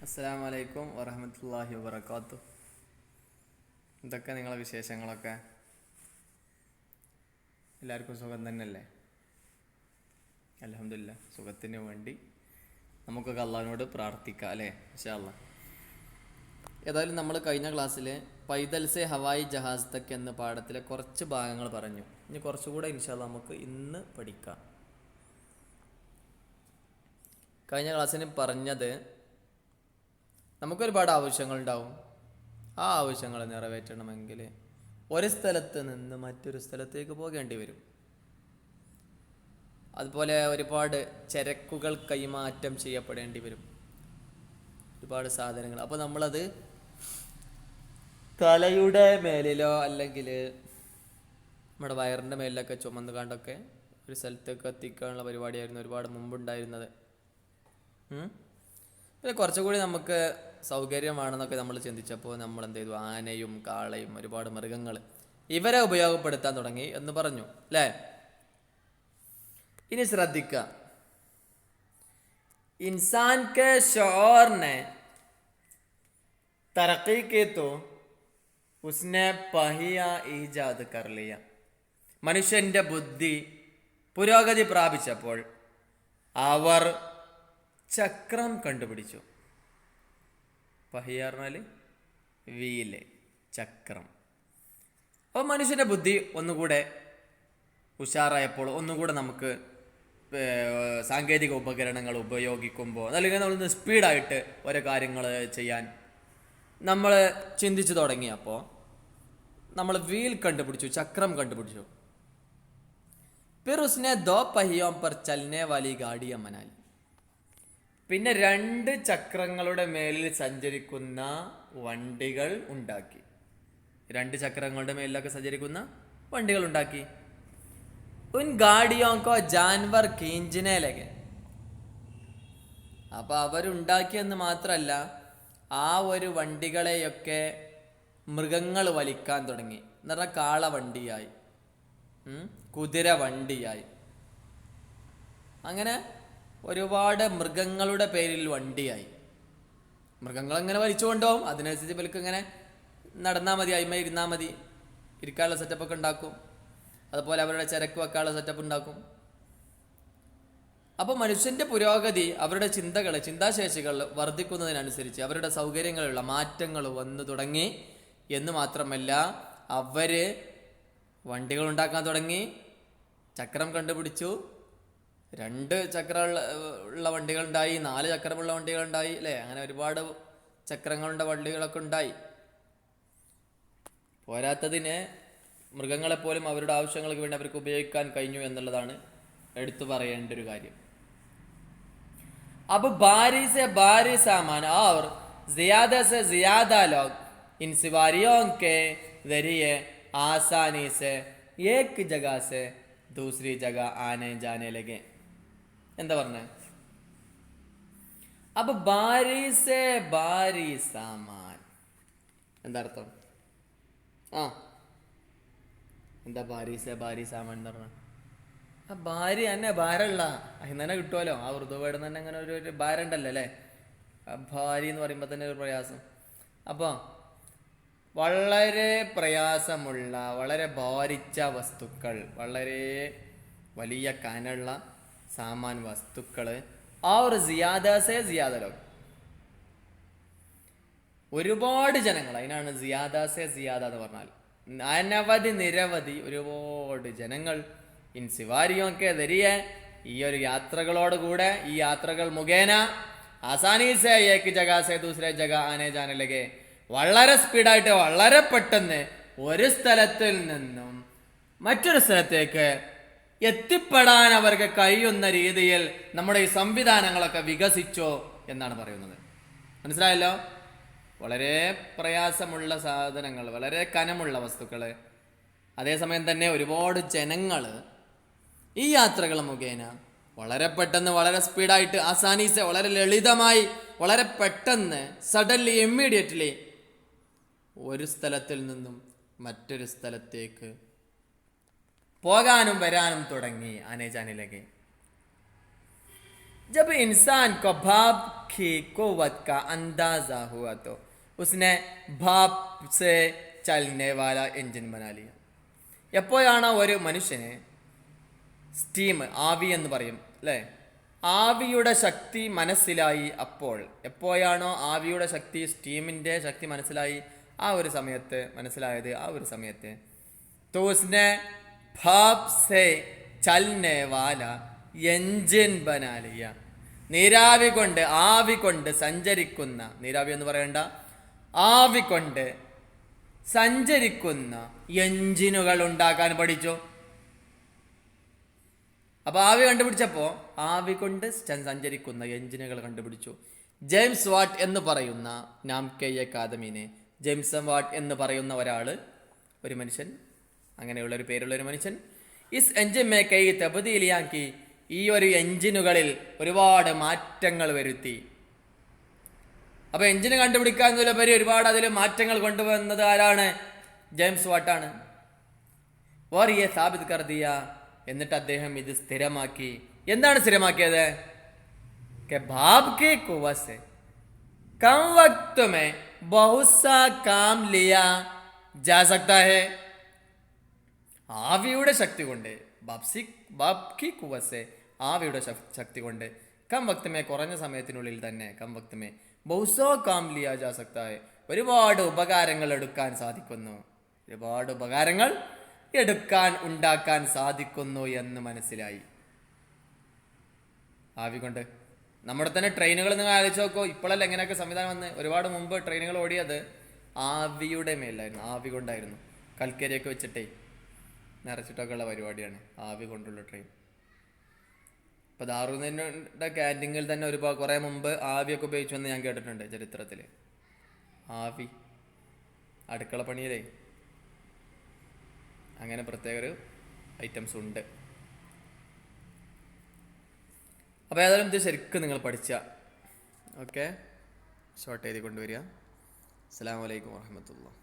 അസ്സലാമു അലൈക്കും വറഹ്മത്തുള്ളാഹി വബറകാതുഹു. എന്തൊക്കെ നിങ്ങളെ വിശേഷങ്ങളൊക്കെ? എല്ലാവർക്കും സുഖം തന്നെയല്ലേ? അൽഹംദുലില്ലാ. സുഖത്തിന് വേണ്ടി നമുക്കൊക്കെ അള്ളാഹിനോട് പ്രാർത്ഥിക്കാം അല്ലേ? ഇൻഷാ അല്ലാഹ്. ഏതായാലും നമ്മൾ കഴിഞ്ഞ ക്ലാസ്സിൽ പൈദൽ സെ ഹവായി ജഹാസ് തക്ക് എന്ന പാഠത്തിലെ കുറച്ച് ഭാഗങ്ങൾ പറഞ്ഞു. ഇനി കുറച്ചുകൂടെ ഇൻഷാ അല്ലാഹ് നമുക്ക് ഇന്ന് പഠിക്കാം. കഴിഞ്ഞ ക്ലാസ്സിന് പറഞ്ഞത് നമുക്കൊരുപാട് ആവശ്യങ്ങളുണ്ടാവും. ആ ആവശ്യങ്ങൾ നിറവേറ്റണമെങ്കിൽ ഒരു സ്ഥലത്ത് നിന്ന് മറ്റൊരു സ്ഥലത്തേക്ക് പോകേണ്ടി വരും. അതുപോലെ ഒരുപാട് ചരക്കുകൾ കൈമാറ്റം ചെയ്യപ്പെടേണ്ടി വരും, ഒരുപാട് സാധനങ്ങൾ. അപ്പോൾ നമ്മളത് തലയുടെ മേലിലോ അല്ലെങ്കിൽ നമ്മുടെ വയറിൻ്റെ മേലിലൊക്കെ ചുമന്ന് കണ്ടൊക്കെ ഒരു സ്ഥലത്തേക്ക് എത്തിക്കാനുള്ള പരിപാടിയായിരുന്നു ഒരുപാട് മുമ്പുണ്ടായിരുന്നത്. പിന്നെ കുറച്ചുകൂടി നമുക്ക് സൗകര്യമാണെന്നൊക്കെ നമ്മൾ ചിന്തിച്ചപ്പോൾ നമ്മൾ എന്ത് ചെയ്തു? ആനയും കാളയും ഒരുപാട് മൃഗങ്ങൾ ഇവരെ ഉപയോഗപ്പെടുത്താൻ തുടങ്ങി എന്ന് പറഞ്ഞു അല്ലേ? ഇനി ശ്രദ്ധിക്കുക, ഇൻസാൻ കെ ശൗർ ने तरक्की की तो उसने पहिया ഈജാദ് कर लिया. മനുഷ്യന്റെ ബുദ്ധി പുരോഗതി പ്രാപിച്ചപ്പോൾ അവർ ചക്രം കണ്ടുപിടിച്ചു. പഹിയ പറഞ്ഞാൽ വീല്, ചക്രം. അപ്പോൾ മനുഷ്യൻ്റെ ബുദ്ധി ഒന്നുകൂടെ ഉഷാറായപ്പോൾ ഒന്നുകൂടെ നമുക്ക് സാങ്കേതിക ഉപകരണങ്ങൾ ഉപയോഗിക്കുമ്പോൾ അല്ലെങ്കിൽ നമ്മളൊന്ന് സ്പീഡായിട്ട് ഓരോ കാര്യങ്ങൾ ചെയ്യാൻ നമ്മൾ ചിന്തിച്ചു തുടങ്ങിയപ്പോൾ നമ്മൾ വീൽ കണ്ടുപിടിച്ചു, ചക്രം കണ്ടുപിടിച്ചു. फिर उसने दो पहियों पर चलने वाली गाड़ी बनाई. പിന്നെ രണ്ട് ചക്രങ്ങളുടെ മേലിൽ സഞ്ചരിക്കുന്ന വണ്ടികൾ ഉണ്ടാക്കി. രണ്ട് ചക്രങ്ങളുടെ മേലിലൊക്കെ സഞ്ചരിക്കുന്ന വണ്ടികൾ ഉണ്ടാക്കി. ഉൻ ഗാഡിയോ കോ ജാൻവർ ഖീഞ്ചനെ ലഗെ. അപ്പൊ അവരുണ്ടാക്കിയെന്ന് മാത്രമല്ല, ആ ഒരു വണ്ടികളെയൊക്കെ മൃഗങ്ങൾ വലിക്കാൻ തുടങ്ങി. എന്ന് പറഞ്ഞാൽ കാളവണ്ടിയായി, കുതിര വണ്ടിയായി, അങ്ങനെ ഒരുപാട് മൃഗങ്ങളുടെ പേരിൽ വണ്ടിയായി. മൃഗങ്ങളെങ്ങനെ വലിച്ചു കൊണ്ടുപോകും, അതിനനുസരിച്ച് ഇവർക്ക് ഇങ്ങനെ നടന്നാൽ മതി, അയിമ ഇരുന്നാൽ മതി, ഇരിക്കാനുള്ള സെറ്റപ്പൊക്കെ ഉണ്ടാക്കും. അതുപോലെ അവരുടെ ചരക്ക് വെക്കാനുള്ള സെറ്റപ്പ് ഉണ്ടാക്കും. അപ്പോൾ മനുഷ്യൻ്റെ പുരോഗതി, അവരുടെ ചിന്താശേഷികൾ വർദ്ധിക്കുന്നതിനനുസരിച്ച് അവരുടെ സൗകര്യങ്ങളുള്ള മാറ്റങ്ങൾ വന്നു തുടങ്ങി. എന്ന് മാത്രമല്ല, അവർ വണ്ടികൾ ഉണ്ടാക്കാൻ തുടങ്ങി, ചക്രം കണ്ടുപിടിച്ചു. രണ്ട് ചക്രമുള്ള വണ്ടികളുണ്ടായി, 4 ചക്രമുള്ള വണ്ടികളുണ്ടായി അല്ലേ? അങ്ങനെ ഒരുപാട് ചക്രങ്ങളുടെ വണ്ടികളൊക്കെ ഉണ്ടായി. പോരാത്തതിന് മൃഗങ്ങളെപ്പോലും അവരുടെ ആവശ്യങ്ങൾക്ക് വേണ്ടി അവർക്ക് ഉപയോഗിക്കാൻ കഴിഞ്ഞു എന്നുള്ളതാണ് എടുത്തു പറയേണ്ട ഒരു കാര്യം. अब भारी से भारी सामान और ज्यादा से ज्यादा लोग इन सवारियों के जरिए आसानी से एक जगह से दूसरी जगह आने जाने लगे. എന്താ പറഞ്ഞ? अब भारी से भारी सामान എന്താ അർത്ഥം? എന്താ ഭാരി സെ ഭാരി സാമാൻ എന്ന് പറഞ്ഞ? ആ ഭാര്യ തന്നെ ഭാരമുള്ള അതിന് തന്നെ കിട്ടുമല്ലോ. ആ ഉറുദു വേർഡ് തന്നെ അങ്ങനെ ഒരു ഭാരം ഉണ്ടല്ലോ അല്ലേ? ഭാര്യ എന്ന് പറയുമ്പോൾ തന്നെ ഒരു പ്രയാസം. അപ്പോൾ വളരെ പ്രയാസമുള്ള, വളരെ ഭാരിച്ച വസ്തുക്കൾ, വളരെ വലിയ കനുള്ള സാമാൻ വസ്തുക്കൾ, और ज़्यादा से ज़्यादा लोग, ഒരുപാട് ജനങ്ങൾ. അതിനാണ് ജിയാദ സെ ജിയാദ എന്ന് പറഞ്ഞാൽ അനവധി നിരവധി ഒരുപാട് ജനങ്ങൾ ഇൻ സിവാരിയൊക്കെ ധരിയ ഈ ഒരു യാത്രകളോടുകൂടെ, ഈ യാത്രകൾ മുഖേന ആസാനി സെ ഏക് ജഗ സെ ദൂസരെ ജഗ ആനെ ജാനെ ലഗെ, വളരെ സ്പീഡായിട്ട് വളരെ പെട്ടെന്ന് ഒരു സ്ഥലത്തിൽ നിന്നും മറ്റൊരു സ്ഥലത്തേക്ക് എത്തിപ്പെടാൻ അവർക്ക് കഴിയുന്ന രീതിയിൽ നമ്മുടെ ഈ സംവിധാനങ്ങളൊക്കെ വികസിച്ചോ എന്നാണ് പറയുന്നത്. മനസ്സിലായല്ലോ? വളരെ പ്രയാസമുള്ള സാധനങ്ങൾ, വളരെ കനമുള്ള വസ്തുക്കൾ, അതേസമയം തന്നെ ഒരുപാട് ജനങ്ങൾ ഈ യാത്രകൾ മുഖേന വളരെ പെട്ടെന്ന്, വളരെ സ്പീഡായിട്ട്, ആസാനീസെ, വളരെ ലളിതമായി, വളരെ പെട്ടെന്ന്, സഡൻലി, ഇമ്മീഡിയറ്റ്ലി ഒരു സ്ഥലത്തിൽ നിന്നും മറ്റൊരു സ്ഥലത്തേക്ക് പോകാനും വരാനും തുടങ്ങി. ആനെ ജാനിലേക്ക് जब इंसान को भाप की कुव्वत का अंदाजा हुआ तो उसने भाप से चलने वाला എഞ്ചിൻ बना लिया. എപ്പോഴാണോ ഒരു മനുഷ്യനെ സ്റ്റീം ആവി എന്ന് പറയും അല്ലേ, ആവിയുടെ ശക്തി മനസ്സിലായി, അപ്പോൾ എപ്പോഴാണോ ആവിയുടെ ശക്തി സ്റ്റീമിൻ്റെ ശക്തി മനസ്സിലായി ആ ഒരു സമയത്ത് മനസ്സിലായത് ആ ഒരു സമയത്ത് तो उसने भाप से चलने वाला എഞ്ചിൻ बना लिया. നീരാവി കൊണ്ട് ആവി കൊണ്ട് സഞ്ചരിക്കുന്ന, നീരാവി എന്ന് പറയണ്ട, ആവി കൊണ്ട് സഞ്ചരിക്കുന്ന എഞ്ചിനുകൾ ഉണ്ടാക്കാൻ പഠിച്ചു. അപ്പൊ ആവി കണ്ടുപിടിച്ചപ്പോ ആവി കൊണ്ട് സഞ്ചരിക്കുന്ന എഞ്ചിനുകൾ കണ്ടുപിടിച്ചു. ജെയിംസ് വാട്ട് എന്ന് പറയുന്ന നാം കെ അക്കാദമീനെ, ജെയിംസ് വാട്ട് എന്ന് പറയുന്ന ഒരാള്, ഒരു മനുഷ്യൻ, അങ്ങനെയുള്ള ഒരു പേരുള്ള ഒരു മനുഷ്യൻ, ഇസ് എഞ്ചിൻ മേ കൈ തബ്ദീലിയാക്കി, ഈ ഒരു എഞ്ചിനുകളിൽ ഒരുപാട് മാറ്റങ്ങൾ വരുത്തി. അപ്പൊ എഞ്ചിന് കണ്ടുപിടിക്കാന്നതിലുപരി ഒരുപാട് അതിൽ മാറ്റങ്ങൾ കൊണ്ടുവന്നത് ആരാണ്? ജെയിംസ് വാട്ടാണ്. വാറിയെ സാബിത് കർ ദിയ, എന്നിട്ട് അദ്ദേഹം ഇത് സ്ഥിരമാക്കി. എന്താണ് സ്ഥിരമാക്കിയത്? ഭാപ് കെ കുവ്വ സെ കം വക്ത് മേ ബഹുത് സാ കാം ലിയാ ജാ സക്താ ഹൈ. ആവിയുടെ ശക്തി കൊണ്ട്, ബാപ് കി കുവ്വ സെ, ആവിയുടെ ശക്തി കൊണ്ട്, കം വക്ത് മേ, കുറഞ്ഞ സമയത്തിനുള്ളിൽ തന്നെ, കം വക്ത് മേ ബഹുസോ കാം ലിയാ ജാ സക്താ ഹൈ, ഒരുപാട് ഉപകാരങ്ങൾ എടുക്കാൻ സാധിക്കുന്നു, ഒരുപാട് ഉപകാരങ്ങൾ ഉണ്ടാക്കാൻ സാധിക്കുന്നു എന്ന് മനസ്സിലായി. ആവി കൊണ്ട് നമ്മുടെ തന്നെ ട്രെയിനുകൾ നിങ്ങൾ ആലോചിച്ച് നോക്കോ. ഇപ്പോഴല്ല എങ്ങനെയൊക്കെ സംവിധാനം വന്ന്, ഒരുപാട് മുമ്പ് ട്രെയിനുകൾ ഓടിയത് ആവിയുടെ മേലായിരുന്നു, ആവി കൊണ്ടായിരുന്നു. കൽക്കരിയൊക്കെ വെച്ചിട്ടേ നിറച്ചിട്ടൊക്കെ ഉള്ള പരിപാടിയാണ് ആവി കൊണ്ടുള്ള ട്രെയിൻ. ഇപ്പൊ ദാറുദ്ദീന്റെ ക്യാൻറ്റീനിൽ തന്നെ കുറേ മുമ്പ് ആവിയൊക്കെ ഉപയോഗിച്ചുവെന്ന് ഞാൻ കേട്ടിട്ടുണ്ട് ചരിത്രത്തിൽ. ആവി അടുക്കള പണിയിലേ അങ്ങനെ പ്രത്യേക ഒരു ഐറ്റംസ് ഉണ്ട്. അപ്പോൾ ഏതായാലും ഇത് ശരിക്കും നിങ്ങൾ പഠിച്ച, ഓക്കെ, ഷോർട്ട് എഴുതി കൊണ്ടുവരിക. അസ്സലാമു അലൈക്കും വറഹ്മത്തുള്ളാഹി.